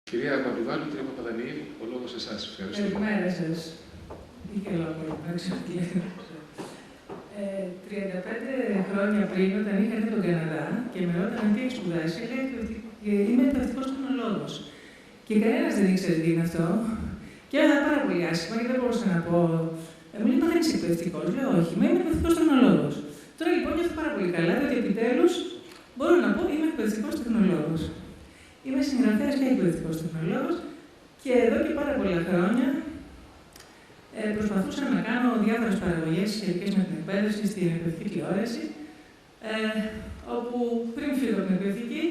Κυρία Παπλιβάλου, κύριε Παπαδανή, ο λόγος σε εσάς. Ευχαριστώ. Καλημέρα σας. Είχε λόγο, να ξέρω τι λέτε. 35 χρόνια πριν, όταν είχα έρθει τον Καναδά και με ρώτανε τι έχει σπουδάσει, έλεγα ότι είμαι εκπαιδευτικός τεχνολόγος. Και κανένας δεν ήξερε τι είναι αυτό. Και έλεγα πάρα πολύ άσχημα και δεν μπορούσα να πω. Μου λέει, μα δεν είσαι εκπαιδευτικός. Λέω, όχι, είμαι εκπαιδευτικός τεχνολόγος. Τώρα λοιπόν νιώθω πάρα πολύ καλά, διότι επιτέλους μπορώ να πω είμαι εκπαιδευτικός τεχνολόγος. Είμαι συγγραφέας και εκπαιδευτικός τεχνολόγος και εδώ και πάρα πολλά χρόνια προσπαθούσα να κάνω διάφορες παραγωγές σχετικές με την εκπαίδευση στην εκπαιδευτική τηλεόραση, όπου πριν φύγω από την εκπαιδευτική,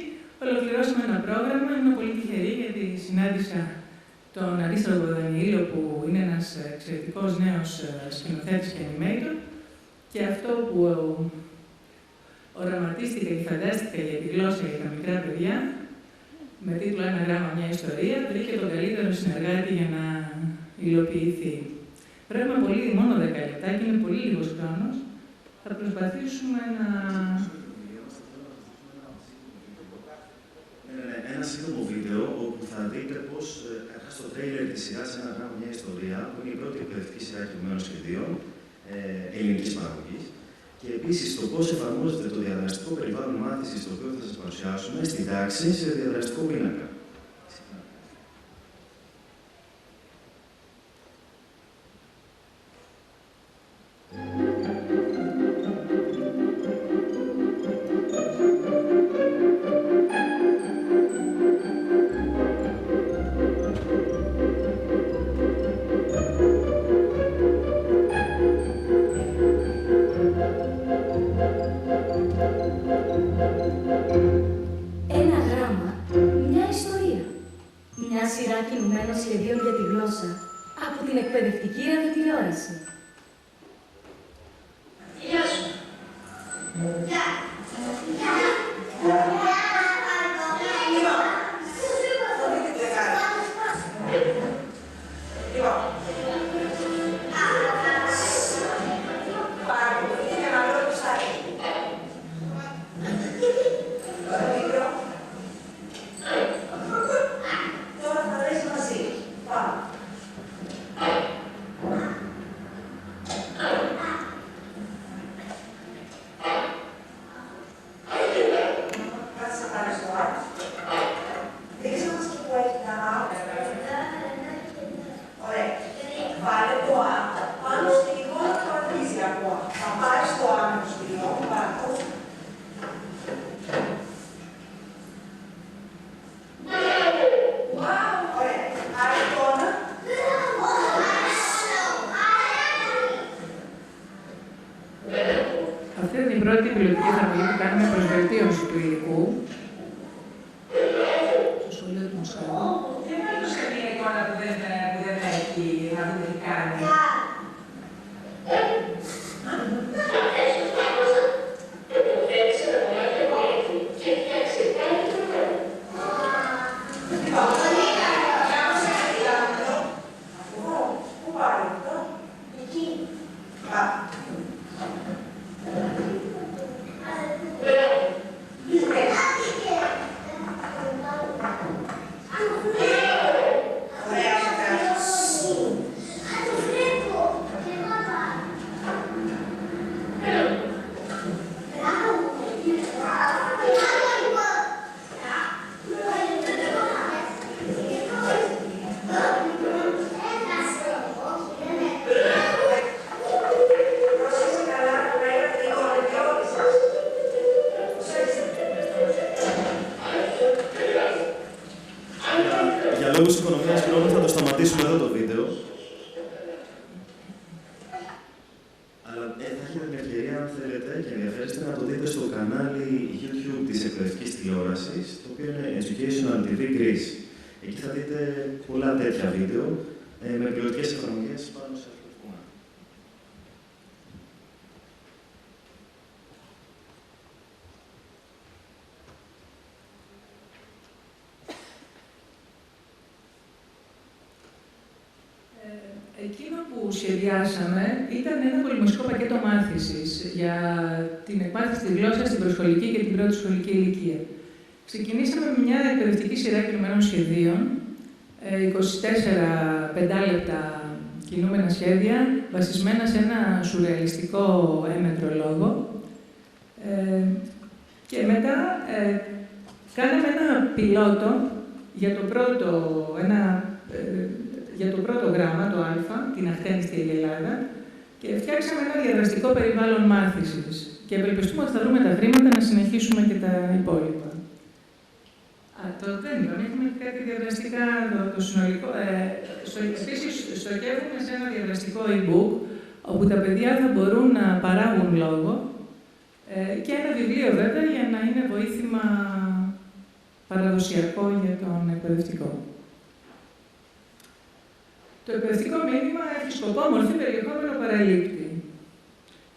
ολοκληρώσαμε ένα πρόγραμμα. Είμαι πολύ τυχερή γιατί συνάντησα τον Αρίσταρχο Δανιήλο, που είναι ένας εξαιρετικός νέος σκηνοθέτης και animator, και αυτό που οραματίστηκα και φαντάστηκα για τη γλώσσα για τα μικρά παιδιά, με τίτλο «Ένα γράμμα, μια ιστορία», βρήκε τον καλύτερο συνεργάτη για να υλοποιηθεί. Πρέπει πολύ, μόνο 10 λεπτά και είναι πολύ λίγος χρόνος. Θα προσπαθήσουμε να... Ένα σύντομο βίντεο όπου θα δείτε πώς στο τρέιλερ της σειράς «Ένα γράμμα, μια ιστορία», που είναι η πρώτη εκπαιδευτική σειρά κειμένων σχεδίων ελληνικής παραγωγής, και επίσης το πώς εφαρμόζεται το διαδραστικό περιβάλλον μάθησης, το οποίο θα σας παρουσιάσουμε στην τάξη σε διαδραστικό πίνακα. Σχεδίων για τη γλώσσα από την εκπαιδευτική ραδιοτηλεόραση. Γεια σου. Αυτή είναι η πρώτη πιλωτική εφαρμογή που κάνουμε προς βελτίωση του υλικού. Στο σχολείο του Μουσχάλου. Δεν θέλω σε μια εικόνα που δεν έχει να δούμε τι κάνει. Για λόγους οικονομίας χρόνου θα το σταματήσουμε εδώ το βίντεο. Αλλά θα έχετε την ευκαιρία, αν θέλετε και ενδιαφέρεστε, να το δείτε στο κανάλι YouTube της εκπαιδευτικής τηλεόρασης, το οποίο είναι Educational TV Greece. Εκεί θα δείτε πολλά τέτοια βίντεο με πιλωτικές εφαρμογές πάνω σε αυτό το κομμάτι. Εκείνο που σχεδιάσαμε ήταν ένα πολυμορφικό πακέτο μάθησης για την εκμάθηση της γλώσσας στην προσχολική και την πρώτη σχολική ηλικία. Ξεκινήσαμε με μια εκπαιδευτική σειρά κινουμένων σχεδίων, 24 πεντάλεπτα κινούμενα σχέδια, βασισμένα σε ένα σουρεαλιστικό έμετρο λόγο. Και μετά κάναμε ένα πιλότο για το πρώτο γράμμα, το Α, την αχτένιστη Αγελάδα, και φτιάξαμε ένα διαδραστικό περιβάλλον μάθησης. Και ευελπιστούμε ότι θα βρούμε τα χρήματα να συνεχίσουμε και τα υπόλοιπα. Δεν είπαμε, έχουμε κάτι διαδραστικά, το συνολικό. Επίσης, στοχεύουμε σε ένα διαδραστικό e-book, όπου τα παιδιά θα μπορούν να παράγουν λόγο και ένα βιβλίο βέβαια για να είναι βοήθημα παραδοσιακό για τον εκπαιδευτικό. Το εκπαιδευτικό μήνυμα έχει σκοπό, μορφή, περιεχόμενο, παραλήπτη.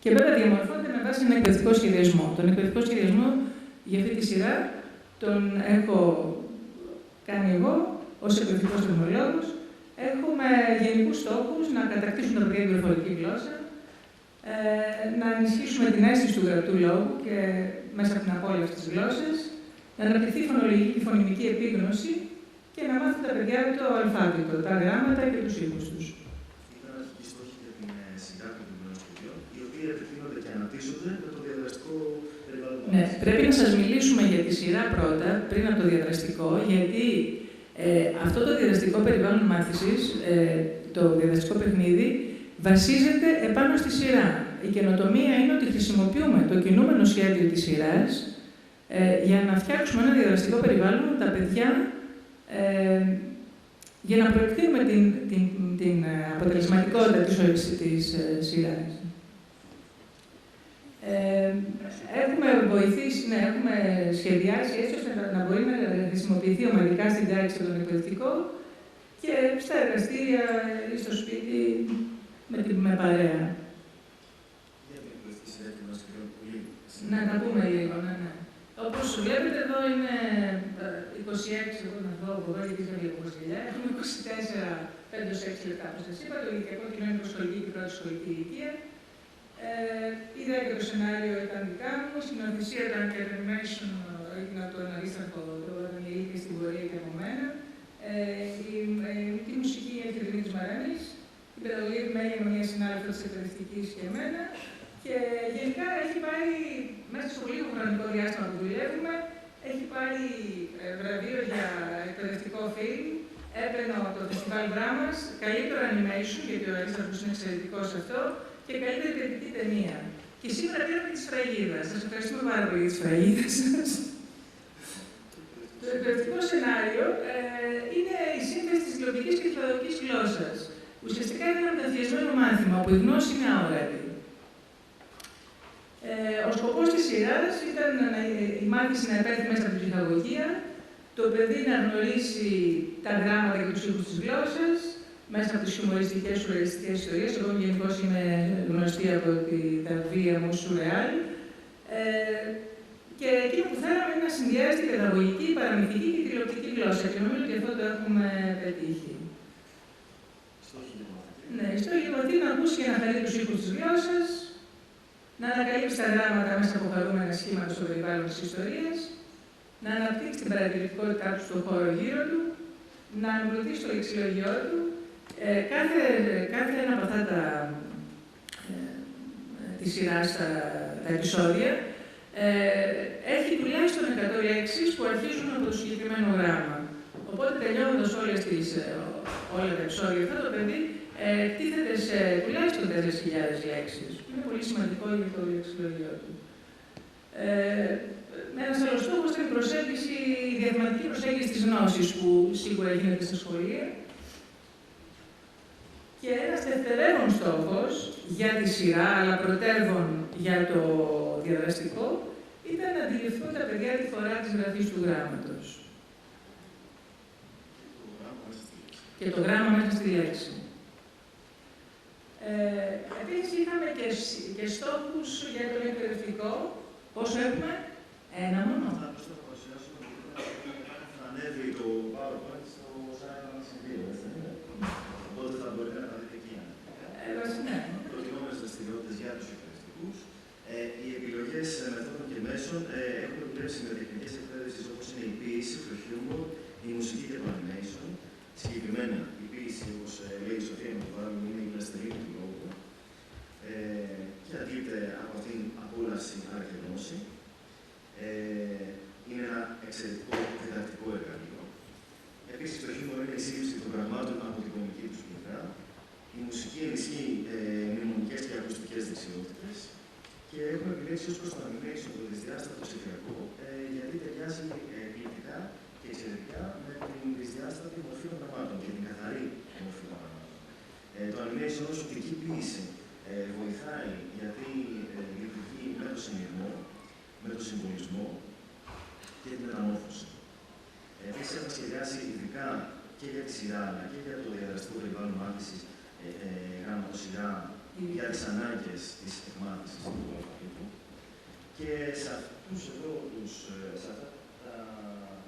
Και βέβαια διαμορφώνεται με βάση έναν εκπαιδευτικό σχεδιασμό. Τον εκπαιδευτικό σχεδιασμό για αυτή τη σειρά τον έχω κάνει εγώ ως εκπαιδευτικός τεχνολόγος. Έχουμε γενικούς στόχους να κατακτήσουν τα παιδιά την πληροφορική γλώσσα, να ενισχύσουμε την αίσθηση του γραπτού λόγου και μέσα από την απόλαυση της γλώσσας, να αναπτυχθεί η φωνολογική και φωνημική επίγνωση και να μάθουν τα παιδιά το αλφάβητο, τα γράμματα και τους ήχους τους. Ήταν αρχικοί στόχοι για την σειρά των κειμένων σχεδιών, οι οποίοι επιτείνονται και αναπτύσσονται με το διαδραστικό περιβάλλον. Ναι, πρέπει να σας μιλήσουμε για τη σειρά πρώτα, πριν από το διαδραστικό, γιατί αυτό το διαδραστικό περιβάλλον μάθησης, το διαδραστικό παιχνίδι, βασίζεται επάνω στη σειρά. Η καινοτομία είναι ότι χρησιμοποιούμε το κινούμενο σχέδιο της σειράς για να φτιάξουμε ένα διαδραστικό περιβάλλον με τα παιδιά, για να προεκτείνουμε την αποτελεσματικότητα της σειράς. Έχουμε βοηθήσει, έχουμε σχεδιάσει έτσι ώστε να μπορεί να χρησιμοποιηθεί ομαδικά στην τάξη από τον εκπαιδευτικό και στα εργαστήρια ή στο σπίτι με παρέα. Να τα πούμε λίγο, ναι. Όπως βλέπετε εδώ είναι 26, εγώ να δω από εδώ γιατί είχα λίγο προσγελιά. Έχουμε 24, 5-6 λεπτά, όπως σας είπα, το ηλικιακό κοινό είναι προσχολική και πρώτη σχολική ηλικία. Είδα και το σενάριο ήταν δικά μου, η σκηνοθεσία ήταν και animation, έγινε από τον Αρίσταρχο, το Δανιήλ και στην πορεία και από μένα. Η μουσική έχει ο Δημήτρης Μαρέμης, η παιδαγωγία του Μέγενο, μια συνάδελφος της εκπαιδευτικής και εμένα. Και γενικά έχει πάρει, μέσα στο λίγο χρονικό διάστημα που δουλεύουμε, έχει πάρει βραβείο για εκπαιδευτικό φιλμ, έπαιρνε το φεστιβάλ Δράμας, καλύτερο animation, γιατί ο Αρίσταρχος είναι εξαιρετικός σε αυτό, και καλύτερη κριτική ταινία. Και σήμερα πήραμε τη Σφραγίδα. Σας ευχαριστούμε πάρα πολύ για τη Σφραγίδα σας. Το εκπαιδευτικό σενάριο είναι η σύνθεση της τηλεοπτικής και της γλώσσας. Ουσιαστικά είναι ένα μεταφιεσμένο μάθημα, όπου η γνώση είναι αόρατη. Ο σκοπός της σειράς ήταν η μάθηση να επέλθει μέσα από την ψυχαγωγία, το παιδί να γνωρίσει τα γράμματα και τους ήχους της γλώσσας, μέσα από τις χιουμοριστικές, σουρεαλιστικές ιστορίες. Εγώ γενικώς είμαι γνωστή από τα βιβλία μου σουρεάλ. Και εκείνο που θέλαμε είναι να συνδυάζει την παιδαγωγική, παραμυθική και τηλεοπτική γλώσσα. Και νομίζω ότι αυτό το έχουμε πετύχει. Ναι, η στόχη είναι να ακούσει και να χαρεί τους ήχους της γλώσσας, να ανακαλύψει τα γράμματα μέσα από χαρούμενα σχήματα στο περιβάλλον της ιστορίας, να αναπτύξει την παρατηρητικότητά του στον χώρο γύρω του, να εμπλουτίσει το λεξιλόγιό του. Κάθε ένα από αυτά τη σειρά τα επεισόδια έχει τουλάχιστον 100 λέξεις που αρχίζουν από το συγκεκριμένο γράμμα. Οπότε τελειώνοντας όλα τα επεισόδια αυτά, το παιδί τίθεται σε τουλάχιστον 4.000 λέξεις. Είναι πολύ σημαντικό για το λεξιλόγιό του. Ένας άλλος στόχος είναι η διαθεματική προσέγγιση της γνώσης, που σίγουρα γίνεται στα σχολεία. Και ένας δευτερεύον στόχος για τη σειρά, αλλά πρωτεύον για το διαδραστικό, ήταν να αντιληφθούν τα παιδιά τη φορά της γραφής του γράμματος. Και το γράμμα μέσα στη λέξη. Επίσης είχαμε και στόχους για το εκπαιδευτικό. Πόσο έχουμε? Ένα μόνο. Θα ανέβει το PowerPoint στο site μας οπότε θα μπορείτε να τα δείτε εκεί. Ναι. Προτιμόμενες δραστηριότητες για τους εκπαιδευτικούς. Οι επιλογές μεθόδων και μέσων έχουν επιτρέψει με τεχνικές εκπαίδευσης όπως είναι η ποίηση, το χιούμορ, η μουσική και το animation, Συγκεκριμένα, η ποίηση, όπως λέει η Σοφία Μητροβάλλου, είναι η πλαστελήνη του λόγου και αντλείται από αυτήν απόλαυση αλλά και γνώση. Είναι ένα εξαιρετικό διδακτικό εργαλείο. Επίσης, το χιούμορ είναι η σύλληψη των πραγμάτων από την κομική του πλευρά. Η μουσική ενισχύει μνημονικές και ακουστικές δεξιότητες. Και έχουμε επιλέξει ως προς το animation το δυσδιάστατο ψηφιακό, γιατί ταιριάζει ποιητικά και εξαιρετικά με την δυσδιάστατη μορφή των πραγμάτων και την καθαρή μορφή των πραγμάτων. Το animation ως οπτική ποίηση βοηθάει γιατί λειτουργεί με το συνειρμό, με το συμβολισμό και την μεταμόρφωση. Επίσης, έχουμε σχεδιάσει ειδικά και για τη σειρά αλλά και για το διαδραστικό περιβάλλον μάθησης γραμματοσυρά για τις ανάγκες της εκμάθησης του αλφαβήτου. Και σε αυτά τα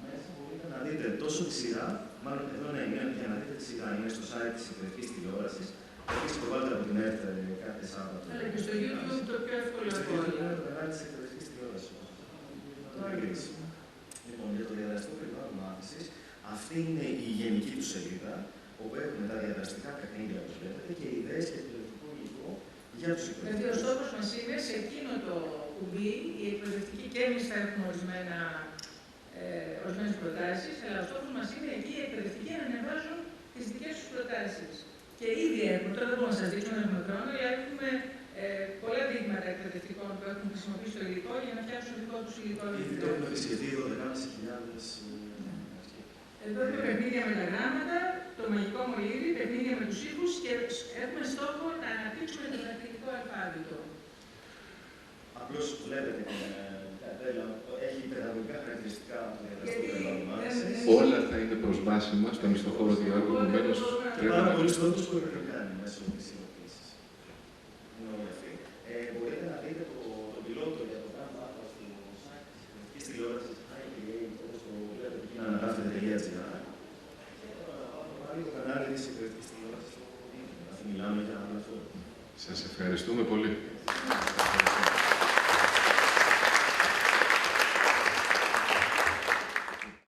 μέσα μπορείτε να δείτε τόσο τη σειρά, μάλλον εδώ ναι, για να δείτε τη σειρά, είναι στο site της εκπαιδευτικής τηλεόρασης. Επίσης προβάλλεται από την ΕΡΤ κάθε Σάββατο. Αλλά και στο YouTube το πιο εύκολο από όλα. Το κανάλι της εκπαιδευτικής τηλεόρασης. Λοιπόν, για το διαδραστικό περιβάλλον μάθησης, αυτή είναι η γενική του σελίδα, όπου έχουμε τα διαδραστικά παιχνίδια, όπως βλέπετε, και ιδέες και εκπαιδευτικό υλικό για τους εκπαιδευτικούς. Δηλαδή, ο στόχος μας είναι σε εκείνο το κουμπί, οι εκπαιδευτικοί και εμείς θα έχουμε ορισμένες προτάσεις, αλλά ο στόχος μας είναι εκεί οι εκπαιδευτικοί να ανεβάζουν τις δικές τους προτάσεις. Και ήδη έχουμε, τώρα δεν μπορούμε να σας δείξουμε, δεν έχουμε χρόνο, αλλά έχουμε πολλά δείγματα εκπαιδευτικών που έχουν χρησιμοποιήσει το υλικό για να φτιάξουν δικό τους υλικό. Ήδη το έχουμε επισκεφτεί 12.500. Εδώ έχουμε παιχνίδια με τα γράμματα, το μαγικό μολύβι, παιχνίδια με τους ήχους και έχουμε στόχο να αναπτύξουμε το δακτυλικό αλφάβητο. Απλώς βλέπετε την καρτέλα, έχει παιδαγωγικά χαρακτηριστικά από το διαδραστικό περιβάλλον μάθησης. Όλα θα είναι προσβάσιμα στον ιστοχώρο Διάργου, επομένως πρέπει Πάρα να... πολλοί τρόπους που πρέπει να κάνει μέσω της υλοποίησης. Είναι όλοι αυτοί. Μπορείτε να δείτε το πιλότο για το γράμμα στο site της εκπαιδευτικής τηλεόρασης, IPA, όπως το βλέπετε εκεί να αναγράφετε.gr. Και πάλι το κανάλι της εκπαιδευτικής τηλεόρασης στο ίντερνετ. Μιλάμε για αυτό. Σας ευχαριστούμε πολύ.